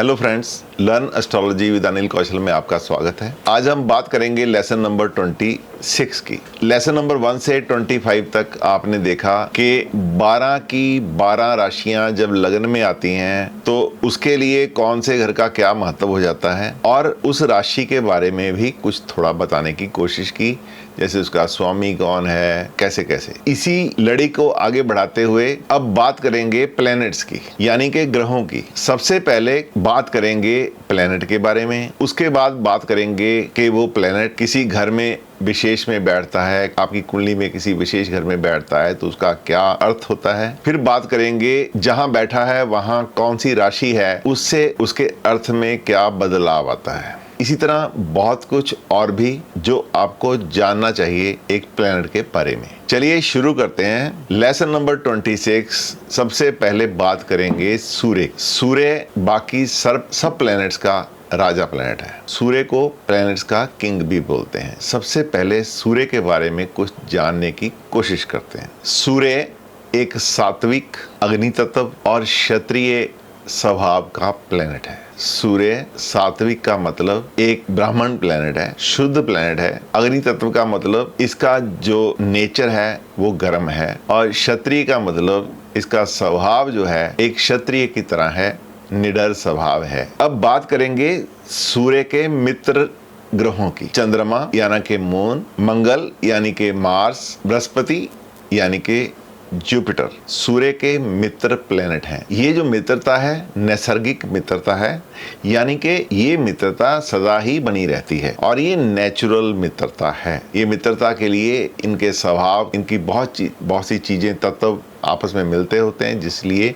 Hello friends, learn astrology with Anil Kaushal में आपका स्वागत है। आज हम बात करेंगे लेसन नंबर 26 की। लेसन नंबर 1 से 25 तक आपने देखा कि 12 की 12 राशियां जब लगन में आती हैं तो उसके लिए कौन से घर का क्या महत्व हो जाता है, और उस राशि के बारे में भी कुछ थोड़ा बताने की कोशिश की, जैसे उसका स्वामी कौन है, कैसे कैसे। इसी लड़ी को आगे बढ़ाते हुए अब बात करेंगे प्लैनेट्स की, यानी कि ग्रहों की। सबसे पहले बात करेंगे प्लैनेट के बारे में, उसके बाद बात करेंगे कि वो प्लैनेट किसी घर में विशेष में बैठता है, आपकी कुंडली में किसी विशेष घर में बैठता है तो उसका क्या अर्थ होता है। फिर बात करेंगे जहां बैठा है वहां कौन सी राशि है, उससे उसके अर्थ में क्या बदलाव आता है। इसी तरह बहुत कुछ और भी जो आपको जानना चाहिए एक प्लैनेट के बारे में। चलिए शुरू करते हैं। Lesson number 26। सबसे पहले बात करेंगे सूर्य। सूर्य बाकी सब प्लैनेट्स का राजा प्लैनेट है। सूर्य को प्लैनेट्स का किंग भी बोलते हैं। सबसे पहले सूर्य के बारे में कुछ जानने की कोशिश करते हैं। सूर्य एक सात्विक, अग्नि तत्व और क्षत्रिय स्वभाव का प्लैनेट है। सूर्य सात्विक का मतलब एक ब्राह्मण प्लैनेट है, शुद्ध प्लैनेट है। अग्नि तत्व का मतलब इसका जो नेचर है वो गर्म है, और क्षत्रिय का मतलब इसका स्वभाव जो है एक क्षत्रिय की तरह है, निडर स्वभाव है। अब बात करेंगे सूर्य के मित्र ग्रहों की। चंद्रमा यानी कि मून, मंगल यानी कि मार्स, बृहस्पति यानी कि जुपिटर सूर्य के मित्र प्लेनेट हैं। ये जो मित्रता है नैसर्गिक मित्रता है, यानी कि ये मित्रता सदा ही बनी रहती है और ये नेचुरल मित्रता है। ये मित्रता के लिए इनके स्वभाव, इनकी बहुत सी चीजें, तत्व आपस में मिलते होते हैं, जिसलिए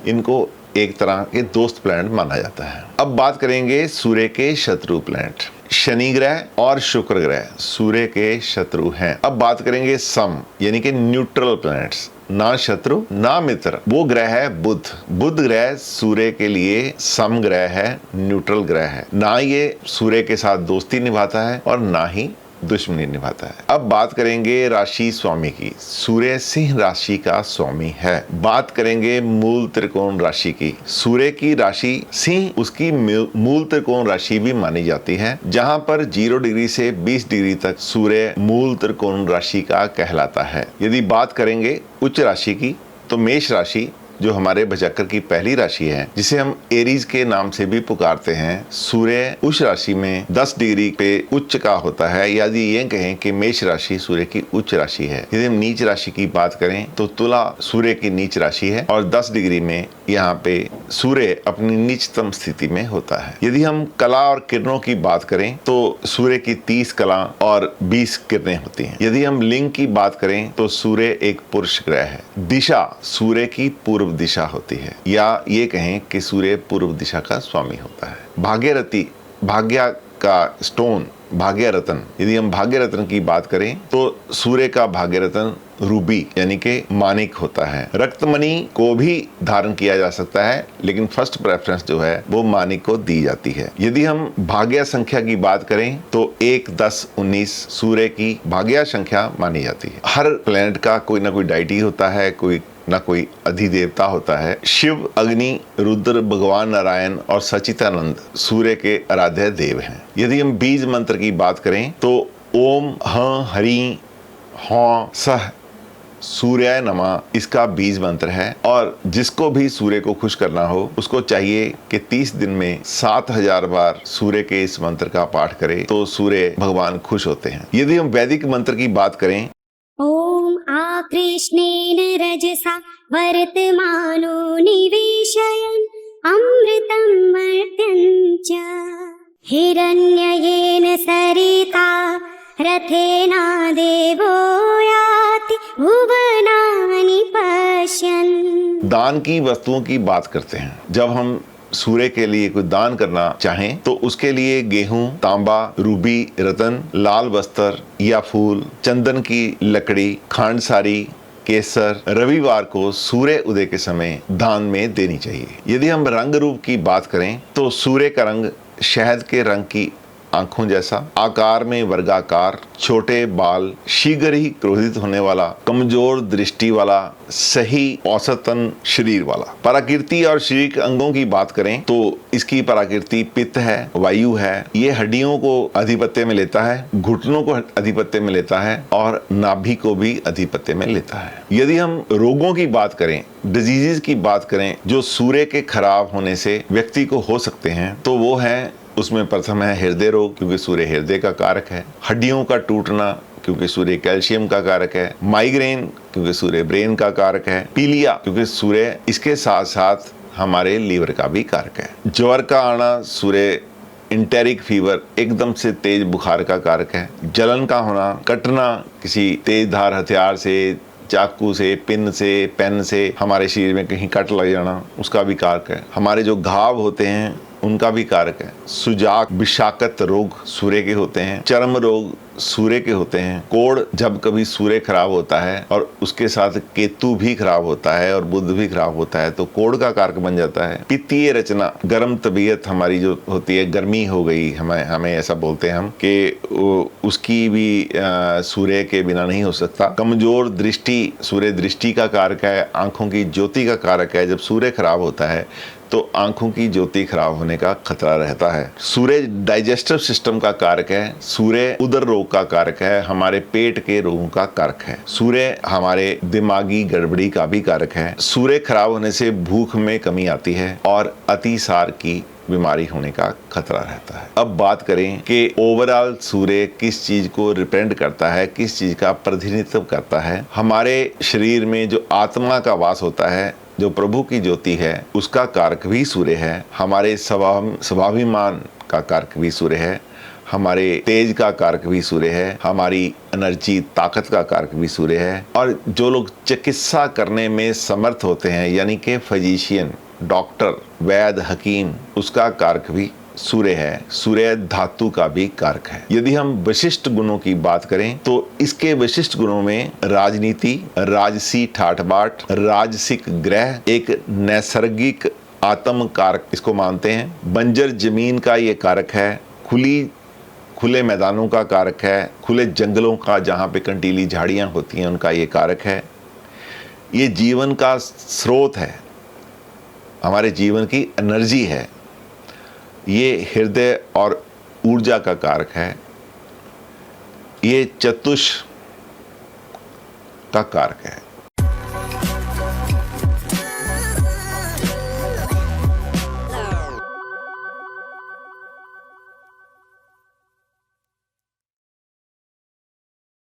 इनको एक तरह के दोस्त प्लैनेट माना जाता है। अब बात करेंगे सूर्य के शत्रु प्लैनेट। शनि ग्रह और शुक्र ग्रह सूर्य के शत्रु हैं। अब बात करेंगे सम यानी कि न्यूट्रल प्लैनेट्स, ना शत्रु ना मित्र। वो ग्रह है बुध। बुध ग्रह सूर्य के लिए सम ग्रह है, न्यूट्रल ग्रह है। ना ये सूर्य के साथ दोस्ती निभाता है और ना ही दुश्मनी निभाता है। अब बात करेंगे राशि स्वामी की। सूर्य सिंह राशि का स्वामी है। बात करेंगे मूल त्रिकोण राशि की। सूर्य की राशि सिंह उसकी मूल त्रिकोण राशि भी मानी जाती है, जहां पर 0 डिग्री से 20 डिग्री तक सूर्य मूल त्रिकोण राशि का कहलाता है। यदि बात करेंगे उच्च राशि की तो मेष राशि जो हमारे बचक्र की पहली राशि है, जिसे हम एरीज के नाम से भी पुकारते हैं, सूर्य उस राशि में 10 डिग्री पे उच्च का होता है। यदि ये कहें कि मेष राशि सूर्य की उच्च राशि है। यदि हम नीच राशि की बात करें तो तुला सूर्य की नीच राशि है और 10 डिग्री में यहाँ पे सूर्य अपनी नीचतम स्थिति में होता है। यदि हम कला और किरणों की बात करें तो सूर्य की 30 कला और 20 किरणें होती हैं। यदि हम लिंग की बात करें तो सूर्य एक पुरुष ग्रह है। दिशा सूर्य की पूर्व दिशा होती है, या ये कहें कि सूर्य पूर्व दिशा का स्वामी होता है। भाग्यरथी, भाग्य का स्टोन भाग्य रत्न। यदि हम भाग्य रत्न की बात करें तो सूर्य का भाग्य रत्न रूबी यानी कि मानिक होता है। रक्तमणि को भी धारण किया जा सकता है, लेकिन फर्स्ट प्रेफरेंस जो है वो मानिक को दी जाती है। यदि हम भाग्य संख्या की बात करें तो 1, 10, 19 सूर्य की भाग्य संख्या मानी जाती है। हर प्लेनेट का कोई ना कोई डाइटी होता है, कोई ना कोई अधिदेवता होता है। शिव, अग्नि, रुद्र, भगवान नारायण और सच्चिदानंद सूर्य के आराध्य देव हैं। यदि हम बीज मंत्र की बात करें तो ओम ह हरि ह सह सूर्याय नमः इसका बीज मंत्र है, और जिसको भी सूर्य को खुश करना हो उसको चाहिए कि 30 दिन में 7000 बार सूर्य के इस मंत्र का पाठ करे तो सूर्य भगवान खुश होते हैं। यदि हम वैदिक मंत्र की बात करें, ओम आकृष्णेन रजसा वर्तमानो निवेशयन् अमृतं मर्त्यं च हिरण्ययेन सरिता रथेना देवो याति भुवनानि पश्यन्। दान की वस्तुओं की बात करते हैं। जब हम सूर्य के लिए कोई दान करना चाहें तो उसके लिए गेहूं, तांबा, रूबी, रतन, लाल वस्त्र या फूल, चंदन की लकड़ी, खांडसारी, केसर रविवार को सूर्य उदय के समय दान में देनी चाहिए। यदि हम रंग रूप की बात करें तो सूर्य का रंग शहद के रंग की आंखों जैसा, आकार में वर्गाकार, छोटे बाल, शीघ्र ही क्रोधित होने वाला, कमजोर दृष्टि वाला, सही औसतन शरीर वाला। प्रकृति और शारीरिक अंगों की बात करें तो इसकी प्रकृति पित्त है, वायु है। ये हड्डियों को आधिपत्य में लेता है, घुटनों को आधिपत्य में लेता है और नाभि को भी आधिपत्य में लेता है। यदि हम रोगों की बात करें, डिजीजेस की बात करें जो सूर्य के खराब होने से व्यक्ति को हो सकते हैं, तो वो है, उसमें प्रथम है हृदय रोग, क्योंकि सूर्य हृदय का कारक है। हड्डियों का टूटना, क्योंकि सूर्य कैल्शियम का कारक है। माइग्रेन, क्योंकि सूर्य ब्रेन का कारक है। पीलिया, क्योंकि सूर्य इसके साथ साथ हमारे लीवर का भी कारक है। ज्वर का आना, सूर्य इंटेरिक फीवर, एकदम से तेज बुखार का कारक है। जलन का होना, कटना किसी तेज धार हथियार से, चाकू से, पिन से, पेन से हमारे शरीर में कहीं कट लग जाना, उसका भी कारक है। हमारे जो घाव होते हैं उनका भी कारक है। सुजाक, विषाक्त रोग सूर्य के होते हैं। चर्म रोग सूर्य के होते हैं। कोढ़, जब कभी सूर्य खराब होता है और उसके साथ केतु भी खराब होता है और बुध भी खराब होता है तो कोढ़ का कारक बन जाता है। पित्तीय रचना, गर्म तबीयत हमारी जो होती है, गर्मी हो गई, हमें ऐसा बोलते हैं हम कि उसकी भी सूर्य के बिना नहीं हो सकता। कमजोर दृष्टि, सूर्य दृष्टि का कारक है, आंखों की ज्योति का कारक है। जब सूर्य खराब होता है तो आंखों की ज्योति खराब होने का खतरा रहता है। सूर्य डाइजेस्टिव सिस्टम का कारक है। सूर्य उदर रोग का कारक है, हमारे पेट के रोगों का कारक है। सूर्य हमारे दिमागी गड़बड़ी का भी कारक है। सूर्य खराब होने से भूख में कमी आती है और अतिसार की बीमारी होने का खतरा रहता है। अब बात करें कि ओवरऑल सूर्य किस चीज को रिप्रेजेंट करता है, किस चीज का प्रतिनिधित्व करता है। हमारे शरीर में जो आत्मा का वास होता है, जो प्रभु की ज्योति है, उसका कारक भी सूर्य है। हमारे स्वाभिमान का कारक भी सूर्य है। हमारे तेज का कारक भी सूर्य है। हमारी एनर्जी, ताकत का कारक भी सूर्य है। और जो लोग चिकित्सा करने में समर्थ होते हैं, यानी कि फिजिशियन, डॉक्टर, वैद्य, हकीम, उसका कारक भी सूर्य है। सूर्य धातु का भी कारक है। यदि हम विशिष्ट गुणों की बात करें तो इसके विशिष्ट गुणों में राजनीति, राजसी ठाठ बाट, राजसिक ग्रह, एक नैसर्गिक आत्म कारक इसको मानते हैं। बंजर जमीन का ये कारक है। खुले मैदानों का कारक है। खुले जंगलों का, जहाँ पे कंटीली झाड़ियाँ होती हैं, उनका ये कारक है। ये जीवन का स्रोत है, हमारे जीवन की एनर्जी है। ये हृदय और ऊर्जा का कारक है। ये चतुष का कारक है।